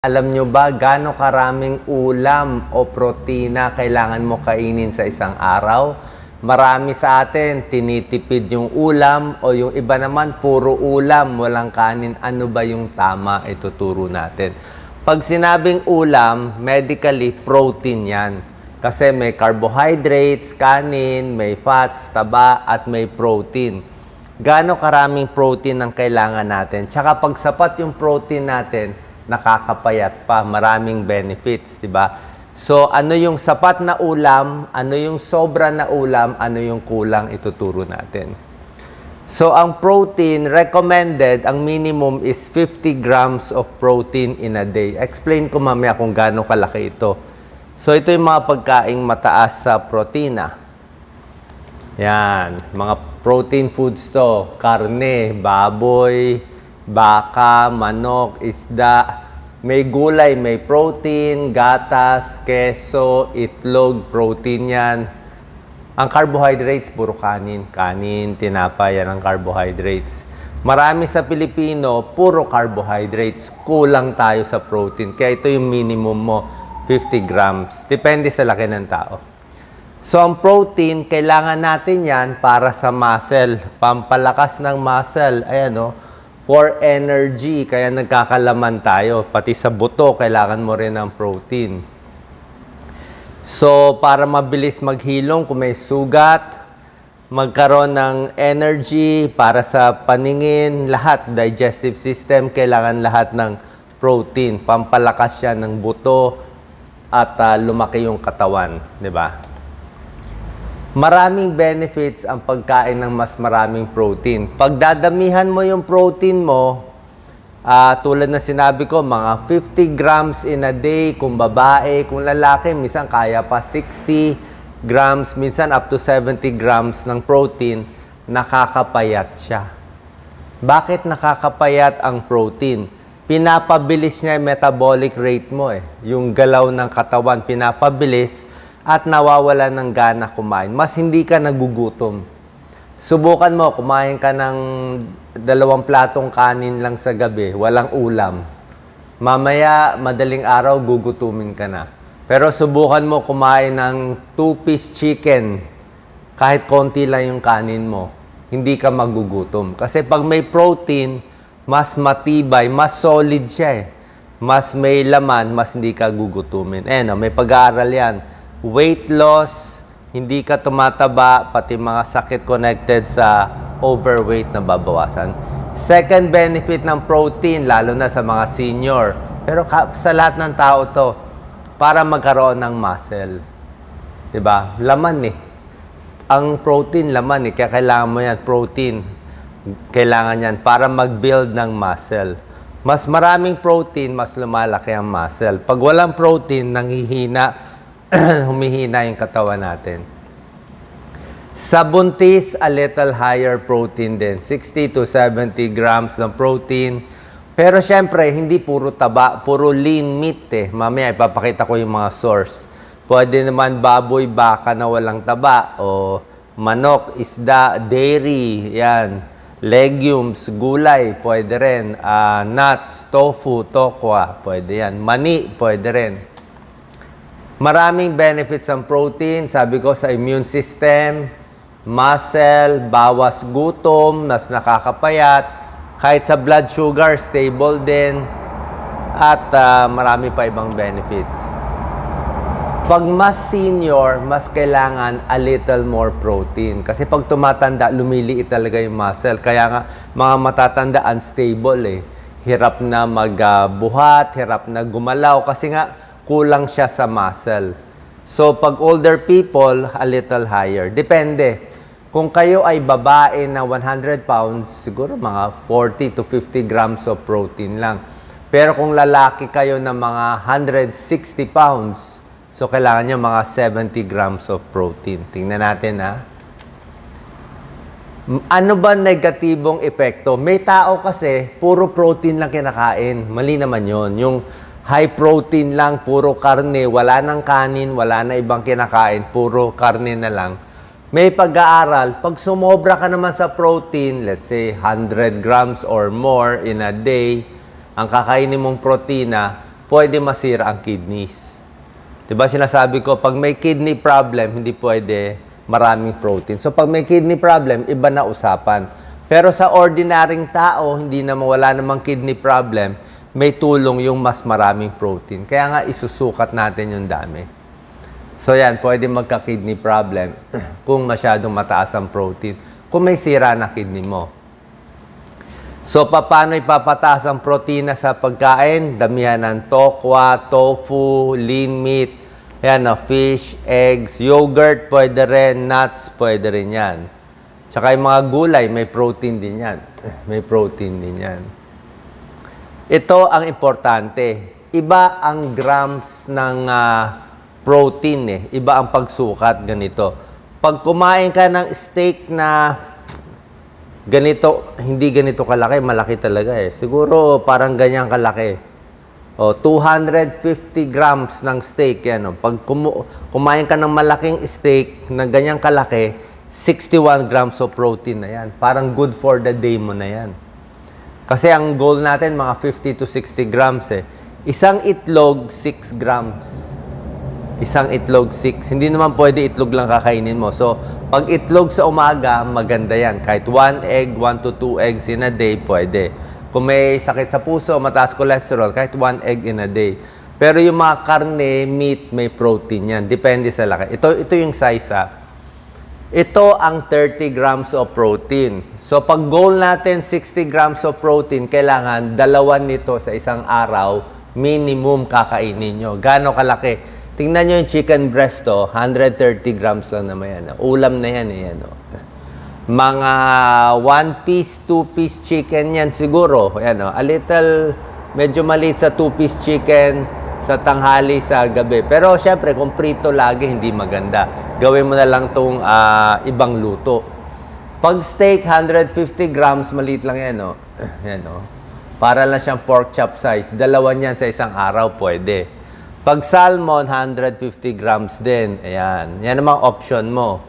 Alam nyo ba gaano karaming ulam o protina kailangan mo kainin sa isang araw? Marami sa atin, tinitipid yung ulam o yung iba naman, puro ulam, walang kanin. Ano ba yung tama? Ituturo natin. Pag sinabing ulam, medically, protein yan. Kasi may carbohydrates, kanin, may fats, taba, at may protein. Gaano karaming protein ang kailangan natin? Tsaka pag sapat yung protein natin, nakakapayat pa, maraming benefits, di ba? So, ano yung sapat na ulam, ano yung sobra na ulam, ano yung kulang, ituturo natin. So, ang protein, recommended, ang minimum is 50 grams of protein in a day. Explain ko mamaya kung gaano kalaki ito. So, ito yung mga pagkaing mataas sa protina. Yan, mga protein foods to, karne, baboy, baka, manok, isda, may gulay, may protein, gatas, keso, itlog, protein yan. Ang carbohydrates, puro kanin. Kanin, tinapay, yan ang carbohydrates. Marami sa Pilipino, puro carbohydrates. Kulang tayo sa protein. Kaya ito yung minimum mo, 50 grams. Depende sa laki ng tao. So, ang protein, kailangan natin yan para sa muscle. Pampalakas ng muscle. Ayan, no? For energy, kaya nagkakalaman tayo. Pati sa buto, kailangan mo rin ng protein. So, para mabilis maghilom, kung may sugat, magkaroon ng energy para sa paningin, lahat, digestive system, kailangan lahat ng protein. Pampalakas siya ng buto at lumaki yung katawan, di ba? Maraming benefits ang pagkain ng mas maraming protein. Pag dadamihan mo yung protein mo, tulad na sinabi ko, mga 50 grams in a day, kung babae, kung lalaki, minsan kaya pa 60 grams, minsan up to 70 grams ng protein, nakakapayat siya. Bakit nakakapayat ang protein? Pinapabilis niya yung metabolic rate mo eh. Yung galaw ng katawan, pinapabilis at nawawala ng gana kumain. Mas hindi ka nagugutom. Subukan mo, kumain ka ng 2 platong kanin lang sa gabi, walang ulam. Mamaya, madaling araw, gugutumin ka na. Pero subukan mo kumain ng 2-piece chicken, kahit konti lang yung kanin mo, hindi ka magugutom. Kasi pag may protein, mas matibay, mas solid siya eh. Mas may laman, mas hindi ka gugutumin. May pag-aaral yan. Weight loss, hindi ka tumataba, pati mga sakit connected sa overweight na babawasan. Second benefit ng protein, lalo na sa mga senior, pero sa lahat ng tao to, para magkaroon ng muscle. Diba? Laman eh. Ang protein, laman eh. Kaya kailangan mo yan, protein. Kailangan yan para mag-build ng muscle. Mas maraming protein, mas lumalaki ang muscle. Pag walang protein, nanghihina, humihina yung katawan natin. Sa buntis, a little higher protein din. 60 to 70 grams ng protein. Pero syempre, hindi puro taba, puro lean meat eh. Mamaya ipapakita ko yung mga source. Pwede naman baboy, baka na walang taba. O manok, isda, dairy, yan. Legumes, gulay, pwede rin. Nuts, tofu, tokwa, pwede yan. Mani, pwede rin. Maraming benefits ang protein, sabi ko, sa immune system, muscle, bawas gutom, mas nakakapayat, kahit sa blood sugar, stable din, at marami pa ibang benefits. Pag mas senior, mas kailangan a little more protein. Kasi pag tumatanda, lumiliit talaga yung muscle. Kaya nga, mga matatanda, unstable eh. Hirap na magbuhat, hirap na gumalaw, kasi nga, kulang siya sa muscle. So, pag older people, a little higher. Depende. Kung kayo ay babae na 100 pounds, siguro mga 40 to 50 grams of protein lang. Pero kung lalaki kayo na mga 160 pounds, so kailangan nyo mga 70 grams of protein. Tingnan natin ha. Ano ba negatibong epekto? May tao kasi, puro protein lang kinakain. Mali naman yon. Yung high protein lang, puro karne, wala nang kanin, wala na ibang kinakain, puro karne na lang. May pag-aaral, pag sumobra ka naman sa protein, let's say 100 grams or more in a day, ang kakainin mong protina, pwede masira ang kidneys. Diba sinasabi ko, pag may kidney problem, hindi pwede maraming protein. So pag may kidney problem, iba na usapan. Pero sa ordinaryong tao, hindi na mawala namang kidney problem, may tulong yung mas maraming protein. Kaya nga isusukat natin yung dami. So yan, pwede magka-kidney problem kung masyadong mataas ang protein. Kung may sira na kidney mo. So, paano ipapataas ang protina sa pagkain? Damihan ng tokwa, tofu, lean meat, yan, fish, eggs, yogurt, pwede rin, nuts, pwede rin yan. Tsaka yung mga gulay, may protein din yan. May protein din yan. Ito ang importante. Iba ang grams ng protein eh. Iba ang pagsukat, ganito. Pag kumain ka ng steak na ganito, hindi ganito kalaki, malaki talaga eh. Siguro parang ganyan kalaki. O, 250 grams ng steak, yan o. Pag kumain ka ng malaking steak na ganyang kalaki, 61 grams of protein na yan. Parang good for the day mo na yan. Kasi ang goal natin, mga 50 to 60 grams eh. Isang itlog, 6 grams. Isang itlog, 6. Hindi naman pwede itlog lang kakainin mo. So, pag itlog sa umaga, maganda yan. Kahit 1 egg, 1 to 2 eggs in a day, pwede. Kung may sakit sa puso, mataas cholesterol, kahit 1 egg in a day. Pero yung mga karne, meat, may protein yan. Depende sa laki. Ito yung size ha. Ito ang 30 grams of protein. So, pag goal natin 60 grams of protein, kailangan 2 nito sa isang araw, minimum kakainin nyo. Gano'ng kalaki? Tingnan nyo yung chicken breast to, 130 grams lang naman yan. Ulam na yan eh. Yan, mga 1 piece, 2 piece chicken yan siguro. Yan, a little, medyo maliit sa 2 piece chicken sa tanghali, sa gabi. Pero syempre, kung prito lagi, hindi maganda. Gawin mo na lang itong ibang luto. Pag steak, 150 grams, maliit lang yan. Yan, para lang siyang pork chop size. 2 niyan sa isang araw, pwede. Pag salmon, 150 grams din. Ayan. Yan namang option mo.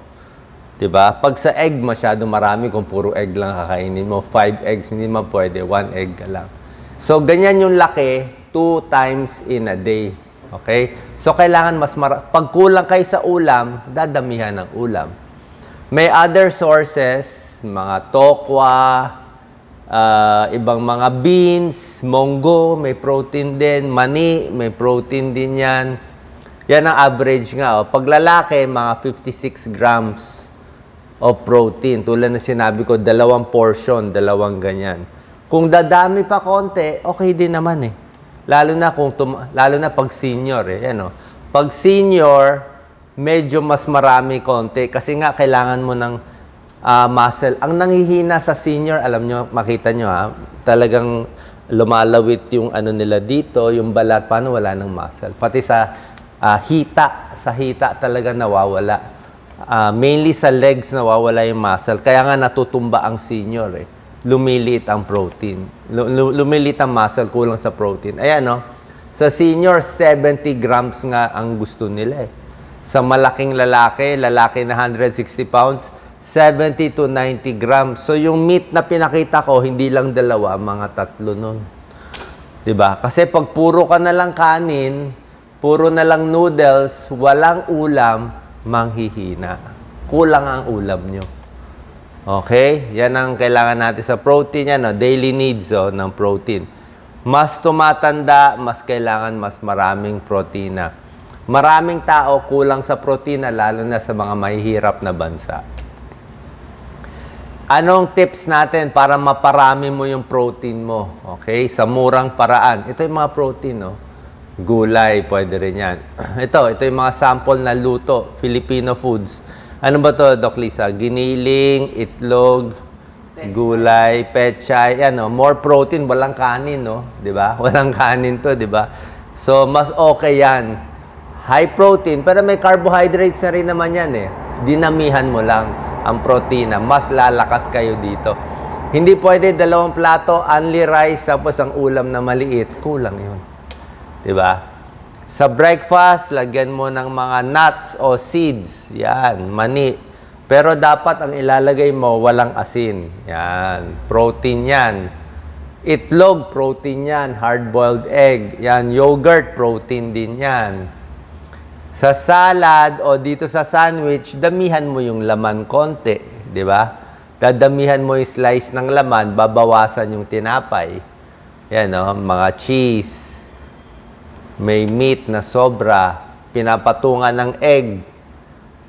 Diba? Pag sa egg, masyado marami kung puro egg lang kakainin mo. 5 eggs, hindi man pwede. 1 egg ka lang. So, ganyan yung laki 2 times in a day. Okay? So, kailangan mas pag kulang kayo sa ulam, dadamihan ng ulam. May other sources, mga tokwa, ibang mga beans, munggo, may protein din, mani, may protein din yan. Yan ang average nga. Pag lalaki, mga 56 grams of protein. Tulad na sinabi ko, 2 portion, 2 ganyan. Kung dadami pa konti, okay din naman eh. Lalo na pag senior eh. Yan, Pag senior, medyo mas marami konti kasi nga kailangan mo ng muscle. Ang nanghihina sa senior, alam nyo, makita nyo talagang lumalawit yung ano nila dito, yung balat, paano wala ng muscle. Pati sa hita talaga nawawala. Mainly sa legs nawawala yung muscle. Kaya nga natutumba ang senior eh. Lumiliit ang protein. Lumiliit ang muscle, kulang sa protein. Ayan sa senior, 70 grams nga ang gusto nila eh. Sa malaking lalaki na 160 pounds, 70 to 90 grams. So, yung meat na pinakita ko, hindi lang 2, mga 3 nun. Diba? Kasi pag puro ka na lang kanin, puro na lang noodles, walang ulam, manghihina. Kulang ang ulam nyo. Okay? Yan ang kailangan natin sa protein. Yan, daily needs ng protein. Mas tumatanda, mas kailangan mas maraming protina. Maraming tao kulang sa protina, lalo na sa mga mahihirap na bansa. Anong tips natin para maparami mo yung protein mo? Okay? Sa murang paraan. Ito yung mga protein, Gulay, pwede rin yan. Ito yung mga sample na luto. Filipino foods. Ano ba to, Doc Lisa? Giniling, itlog, gulay, pechay. More protein, walang kanin, Di ba? Walang kanin to, di ba? So, mas okay yan. High protein, pero may carbohydrates na rin naman yan, Dinamihan mo lang ang protina, mas lalakas kayo dito. Hindi pwede 2 plato, only rice, tapos ang ulam na maliit. Kulang yun. Diba? Sa breakfast, lagyan mo ng mga nuts o seeds. Yan, mani. Pero dapat ang ilalagay mo, walang asin. Yan, protein yan. Itlog, protein yan. Hard-boiled egg, yan. Yogurt, protein din yan. Sa salad o dito sa sandwich, damihan mo yung laman konti, di ba? Dadamihan mo yung slice ng laman, babawasan yung tinapay. Yan, no? Mga cheese, may meat na sobra, pinapatungan ng egg,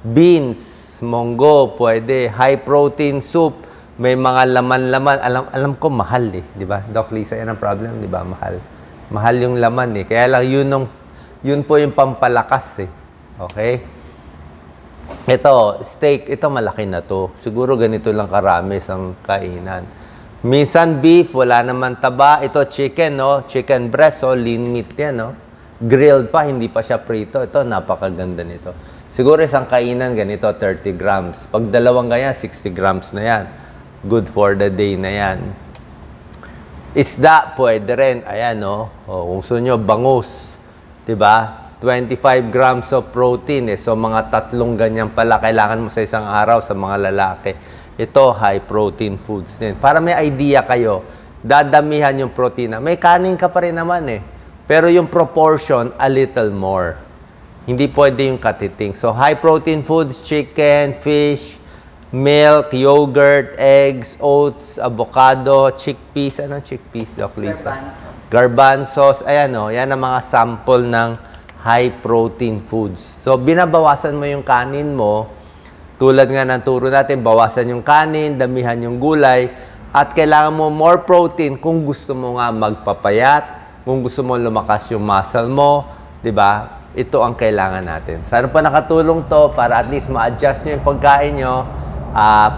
beans, monggo, pwede, high protein soup, may mga laman-laman. Alam ko mahal eh, di ba? Doc Lisa, yan ang problem, di ba? Mahal. Mahal yung laman eh. Kaya lang yun po yung pampalakas eh. Okay? Ito, steak, ito malaki na to. Siguro ganito lang karami sa kainan. Minsan beef, wala naman taba. Ito chicken, no? Chicken breast, oh, lean meat yan, no? Grilled pa, hindi pa siya prito. Ito, napakaganda nito. Siguro isang kainan ganito, 30 grams. Pag dalawang ganyan, 60 grams na yan. Good for the day na yan. Isda, pwede rin. Ayan, no? O, kung gusto nyo, bangus. Diba? 25 grams of protein. Eh. So, mga 3 ganyan pala kailangan mo sa isang araw sa mga lalaki. Ito, high protein foods din. Para may idea kayo, dadamihan yung protein. May kanin ka pa rin naman eh. Pero yung proportion, a little more. Hindi pwede yung katiting. So, high protein foods, chicken, fish, milk, yogurt, eggs, oats, avocado, chickpeas. Anong chickpeas, Doc Lisa? Garbanzos. Ayan o, yan ang mga sample ng high protein foods. So, binabawasan mo yung kanin mo. Tulad nga ng turo natin, bawasan yung kanin, damihan yung gulay, at kailangan mo more protein kung gusto mo nga magpapayat, kung gusto mo lumakas yung muscle mo, di ba? Ito ang kailangan natin. Sana pa nakatulong to para at least ma-adjust nyo yung pagkain nyo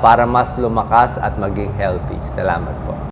para mas lumakas at maging healthy. Salamat po.